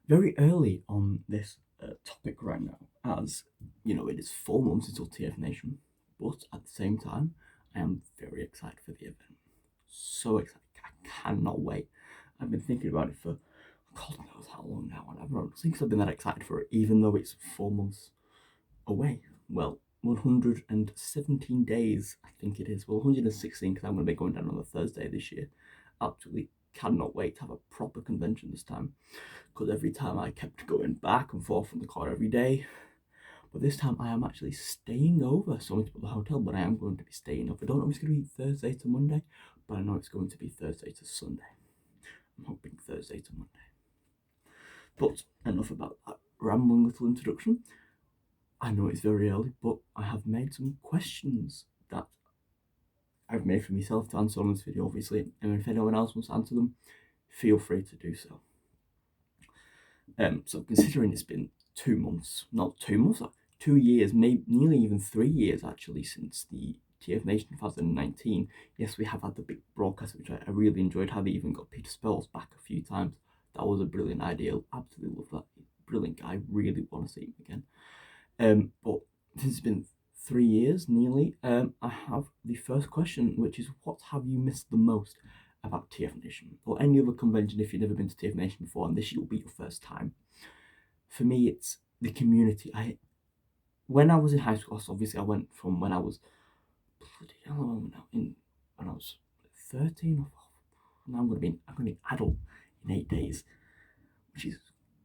Very early on this topic right now, as it is 4 months until TFNation, but at the same time, I am very excited for the event. So excited! I cannot wait. I've been thinking about it for God knows how long now, and I don't think I've been that excited for it, even though it's 4 months away. Well, 117 days, I think it is. Well, 116 because I'm going to be going down on a Thursday this year. Absolutely cannot wait to have a proper convention this time, because every time I kept going back and forth from the car every day. But this time I am actually staying over. So I'm going to put the hotel, but I am going to be staying over. I don't know if it's going to be Thursday to Monday, but I know it's going to be Thursday to Sunday. I'm hoping Thursday to Monday. But enough about that rambling little introduction. I know it's very early, but I have made some questions that I've made for myself to answer on this video, obviously. And if anyone else wants to answer them, feel free to do so. So considering it's been 2 months, not 2 months, 2 years, maybe nearly even 3 years actually, since the TFNation 2019. Yes, we have had the big broadcast, which I really enjoyed. How they even got Peter Spells back a few times. That was a brilliant idea. Absolutely love that. Brilliant guy. Really want to see him again. But since it's been 3 years nearly, I have the first question, which is, what have you missed the most about TFNation or any other convention if you've never been to TFNation before and this will be your first time? For me, it's the community. When I was in high school, obviously I went from when I was when I was 13 or now I'm going to be an adult in 8 days, which is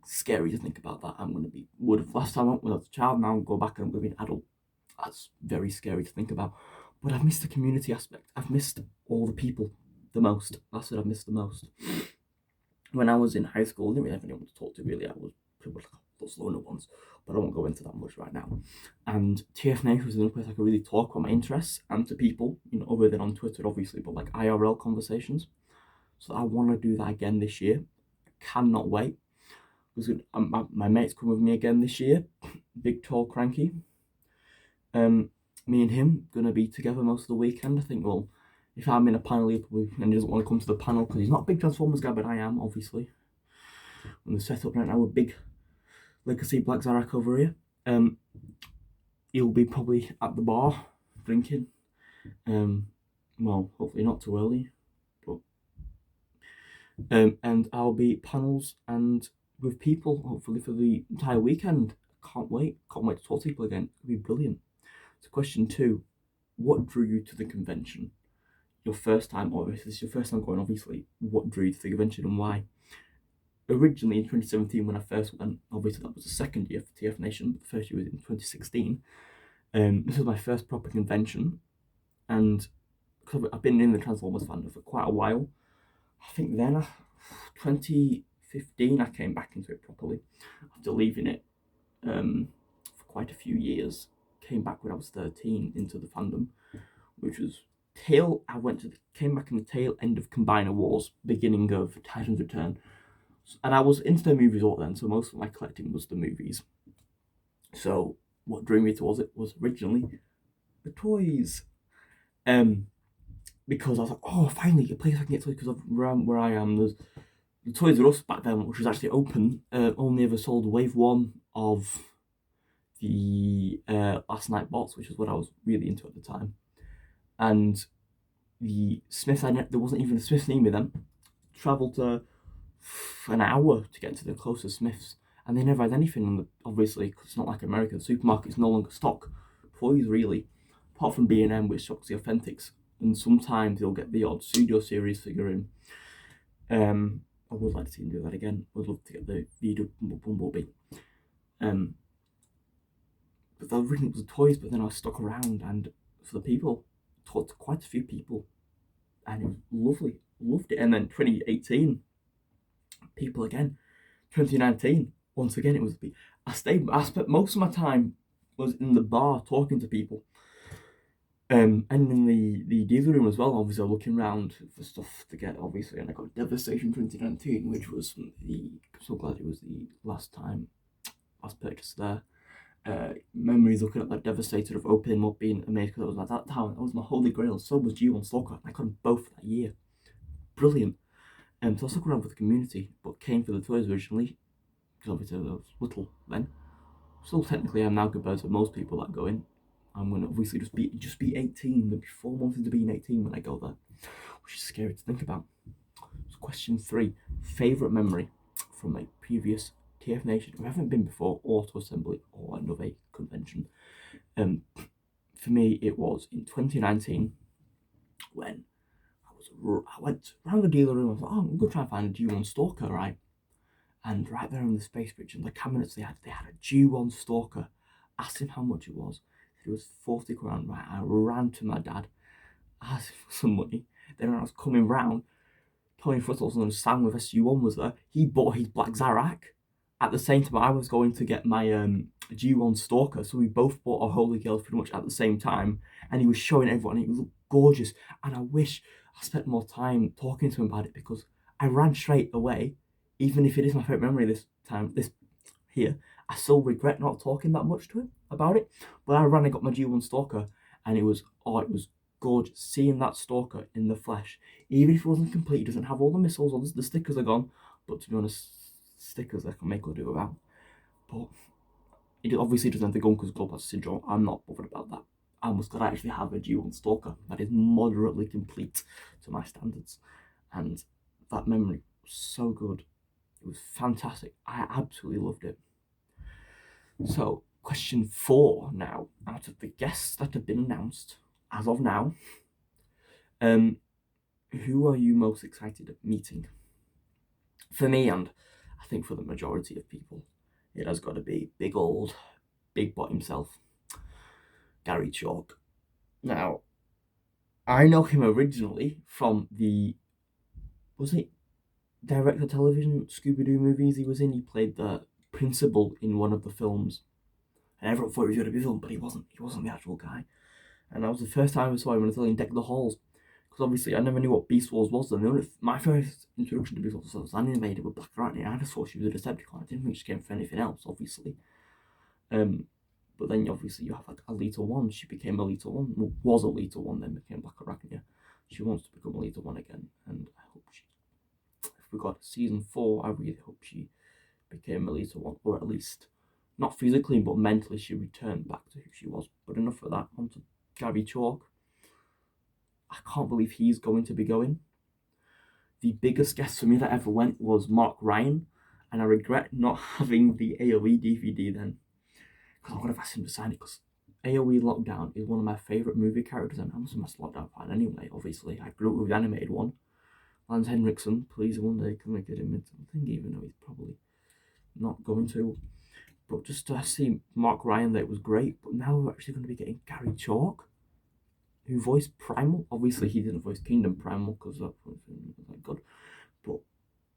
scary to think about. That I'm going to be last time I went when I was a child, now I'm going back and I'm going to be an adult. That's very scary to think about. But I've missed the community aspect. I've missed all the people the most. That's what I've missed the most. When I was in high school, I didn't really have anyone to talk to really. I was pretty much those loner ones, but I won't go into that much right now. And TFNation was another place I could really talk about my interests and to people, other than on Twitter, obviously, but like IRL conversations. So I want to do that again this year. I cannot wait. Because my mates come with me again this year. Big Tall Cranky. Me and him gonna be together most of the weekend. I think. Well, if I'm in a panel and he doesn't want to come to the panel because he's not a big Transformers guy, but I am obviously. On the setup right now with big Legacy Black Zarak over here. He'll be probably at the bar drinking. Well, hopefully not too early, but and I'll be panels and with people hopefully for the entire weekend. Can't wait to talk to people again. It'll be brilliant. So question 2, what drew you to the convention? Your first time, or if this is your first time going, obviously, what drew you to the convention and why? Originally in 2017 when I first went, obviously that was the second year for TFNation, but the first year was in 2016. This was my first proper convention, and because I've been in the Transformers fandom for quite a while, I think then 2015 I came back into it properly after leaving it for quite a few years. Came back when I was 13 into the fandom, which was came back in the tail end of Combiner Wars, beginning of Titan's Return, and I was into the movies all then, so most of my collecting was the movies. So what drew me towards it was originally the toys, because I was like, oh, finally a place I can get toys, because where I am, there's the Toys R Us back then, which was actually open, only ever sold wave 1 of the Last Night bots, which is what I was really into at the time. And the Smiths, there wasn't even a Smiths near me then. Travelled an hour to get to the closest Smiths, and they never had anything. Obviously, because it's not like America, the supermarkets no longer stock toys really, apart from B&M, which stocks the authentics, and sometimes they'll get the odd Studio Series figurine. I would like to see them do that again. I'd love to get the Vito Bumblebee. But originally it was the toys, but then I stuck around and for the people, talked to quite a few people, and it was lovely, loved it. And then 2018, people again. 2019, once again, it was. I spent most of my time was in the bar talking to people, and in the dealer room as well. Obviously, looking around for stuff to get. Obviously, and I got Devastation 2019, which was I'm so glad it was the last purchase there. Memories looking at that Devastator of opening them up, being amazed, because it was like that time that was my holy grail. So was G1 Slugger. I got them both that year. Brilliant. So I stuck around for the community, but came for the toys originally, because obviously I was little then. Still technically I'm now compared to most people that go in. I'm gonna obviously just be 18, maybe 4 months into being 18 when I go there, which is scary to think about. So question 3, favourite memory from a previous TFNation who haven't been before, Auto Assembly or another convention. For me, it was in 2019 when I went around the dealer room. I was like, oh, I'm gonna try and find a G1 Stalker, right? And right there in the space bridge and the cabinets they had a G1 Stalker. Asked him how much it was. It was 40 grand, right? I ran to my dad, asked him for some money. Then when I was coming round, Tony Frittles and Sam with SG1 was there. He bought his Black Zarak. At the same time, I was going to get my G1 Stalker, so we both bought our Holy Girls pretty much at the same time. And he was showing everyone, and it looked gorgeous. And I wish I spent more time talking to him about it because I ran straight away. Even if it is my favorite memory this time, this here, I still regret not talking that much to him about it. But I ran and got my G1 Stalker, and it was gorgeous seeing that Stalker in the flesh. Even if it wasn't complete, it doesn't have all the missiles, all the stickers are gone. But to be honest, stickers I can make or do without. But it obviously doesn't have the gun because Global Syndrome. I'm not bothered about that. I must actually have a G1 Stalker that is moderately complete to my standards. And that memory was so good. It was fantastic. I absolutely loved it. So, question 4 now. Out of the guests that have been announced as of now, who are you most excited at meeting? For me, and I think for the majority of people, it has got to be big bot himself, Gary Chalk. Now, I know him originally from was it director television Scooby-Doo movies he was in? He played the principal in one of the films. And everyone thought he was going to be a villain, but he wasn't. He wasn't the actual guy. And that was the first time I saw him when I was in Deck the Halls. Because obviously I never knew what Beast Wars was then. My first introduction to Beast Wars was animated with Black Lightning. I just thought she was a Decepticon. I didn't think she came for anything else, obviously. But then obviously you have like Alita 1. She became Alita 1. Well, was Alita 1, then became Black Arachnia. She wants to become Alita 1 again. And I hope if we got season 4, I really hope she became Alita 1. Or at least, not physically, but mentally, she returned back to who she was. But enough of that. On to Gary Chalk. I can't believe he's going to be going. The biggest guest for me that ever went was Mark Ryan, and I regret not having the AoE DVD then, because I would have asked him to sign it, because AoE Lockdown is one of my favourite movie characters, and I'm a massive Lockdown fan anyway, obviously. I grew up with the animated one. Lance Henriksen, please one day can we get him into something, even though he's probably not going to. But just to see Mark Ryan there, it was great, but now we're actually going to be getting Gary Chalk, who voiced Primal. Obviously, he didn't voice Kingdom Primal because that was like good. But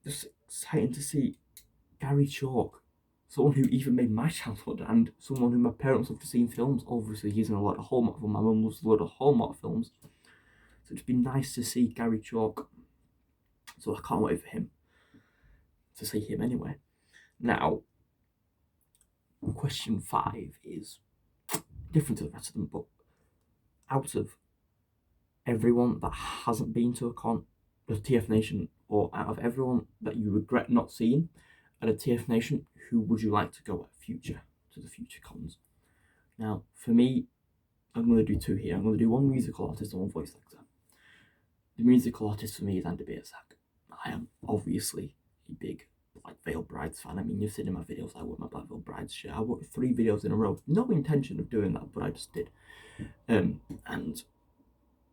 just exciting to see Gary Chalk, someone who even made my childhood and someone who my parents loved to see in films. Obviously, he's in a lot of Hallmark films. My mum loves a lot of Hallmark films. So it'd be nice to see Gary Chalk. So I can't wait for him to see him anyway. Now, question 5 is different to the rest of them, but out of everyone that hasn't been to a con, the TFNation, or out of everyone that you regret not seeing at a TFNation, who would you like to go to the future cons? Now, for me, I'm going to do 2 here. I'm going to do one musical artist and one voice actor. The musical artist for me is Andy Biersack. I am obviously a big Black Veil Brides fan. I mean, you've seen in my videos, I wear my Black Veil Brides shirt. I wore 3 videos in a row. No intention of doing that, but I just did. And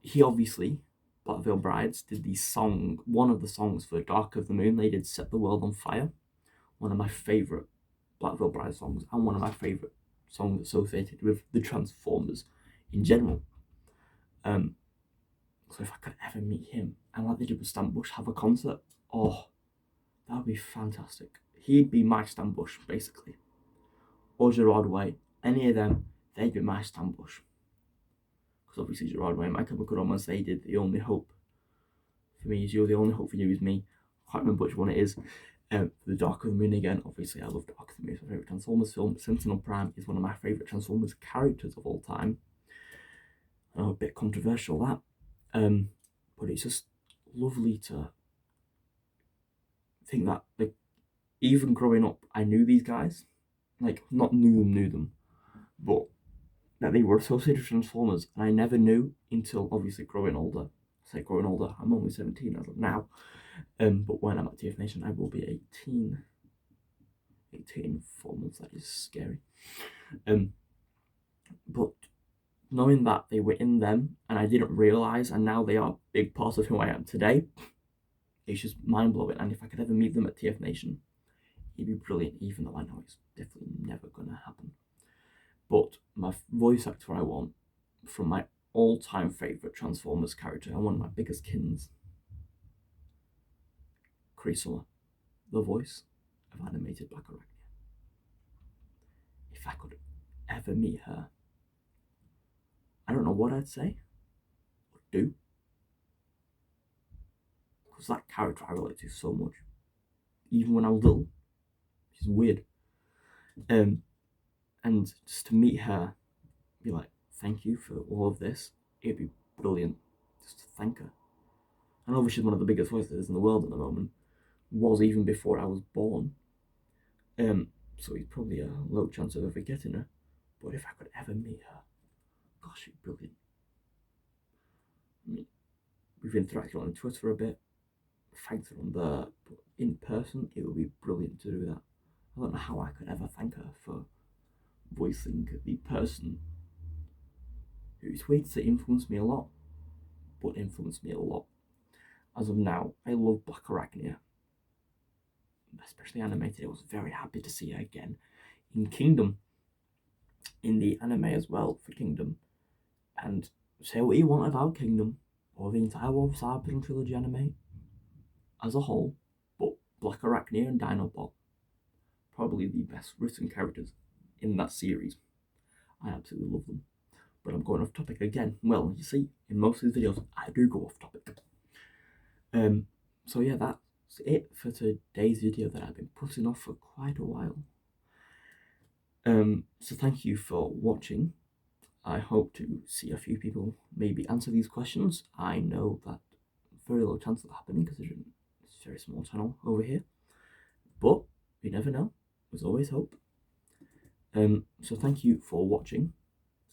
he obviously, Black Veil Brides, did one of the songs for Dark of the Moon. They did Set the World on Fire, one of my favourite Black Veil Brides songs, and one of my favourite songs associated with the Transformers in general. So if I could ever meet him, and like they did with Stan Bush, have a concert, oh, that would be fantastic. He'd be my Stan Bush, basically. Or Gerard Way, any of them, they'd be my Stan Bush. Because obviously Gerard Way and My Chemical Romance, they did The Only Hope for me is You, The Only Hope for You is Me. I can't remember which one it is. The Dark of the Moon again, obviously I love Dark of the Moon, it's my favourite Transformers film. Sentinel Prime is one of my favourite Transformers characters of all time. I know, a bit controversial that. But it's just lovely to think that, like, even growing up, I knew these guys, like, not knew them, but that they were associated with Transformers, and I never knew until obviously growing older. Say growing older, I'm only 17 as of now. But when I'm at TFNation, I will be 18. 18 in 4 months, that is scary. But knowing that they were in them and I didn't realise, and now they are a big part of who I am today, it's just mind blowing. And if I could ever meet them at TFNation, it'd be brilliant, even though I know it's definitely never gonna happen. But my voice actor I want from my all-time favourite Transformers character and one of my biggest kins, Summer, the voice of animated Black Arachnia. If I could ever meet her, I don't know what I'd say or do, because that character I relate to so much. Even when I was little, she's weird. And just to meet her, be like, thank you for all of this. It'd be brilliant just to thank her. And obviously she's one of the biggest voices in the world at the moment. Was even before I was born. So it's probably a low chance of ever getting her. But if I could ever meet her, gosh, it'd be brilliant. I mean, we've interacted on Twitter for a bit, thanked her on there, but in person, it would be brilliant to do that. I don't know how I could ever thank her for voicing the person who's weird to say influenced me a lot, but influenced me a lot. As of now, I love Black Arachnia, especially animated. I was very happy to see her again in Kingdom, in the anime as well for Kingdom. And say what you want about Kingdom or the entire Wolf Cyberpunk trilogy anime as a whole, but Black Arachnia and Dinobot, probably the best written characters in that series. I absolutely love them. But I'm going off topic again. Well, you see, in most of these videos, I do go off topic. So yeah, that's it for today's video that I've been putting off for quite a while. So thank you for watching. I hope to see a few people maybe answer these questions. I know that very low chance of happening considering it's a very small channel over here, but you never know. There's always hope. So thank you for watching,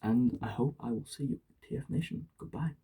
and I hope I will see you at TFNation. Goodbye.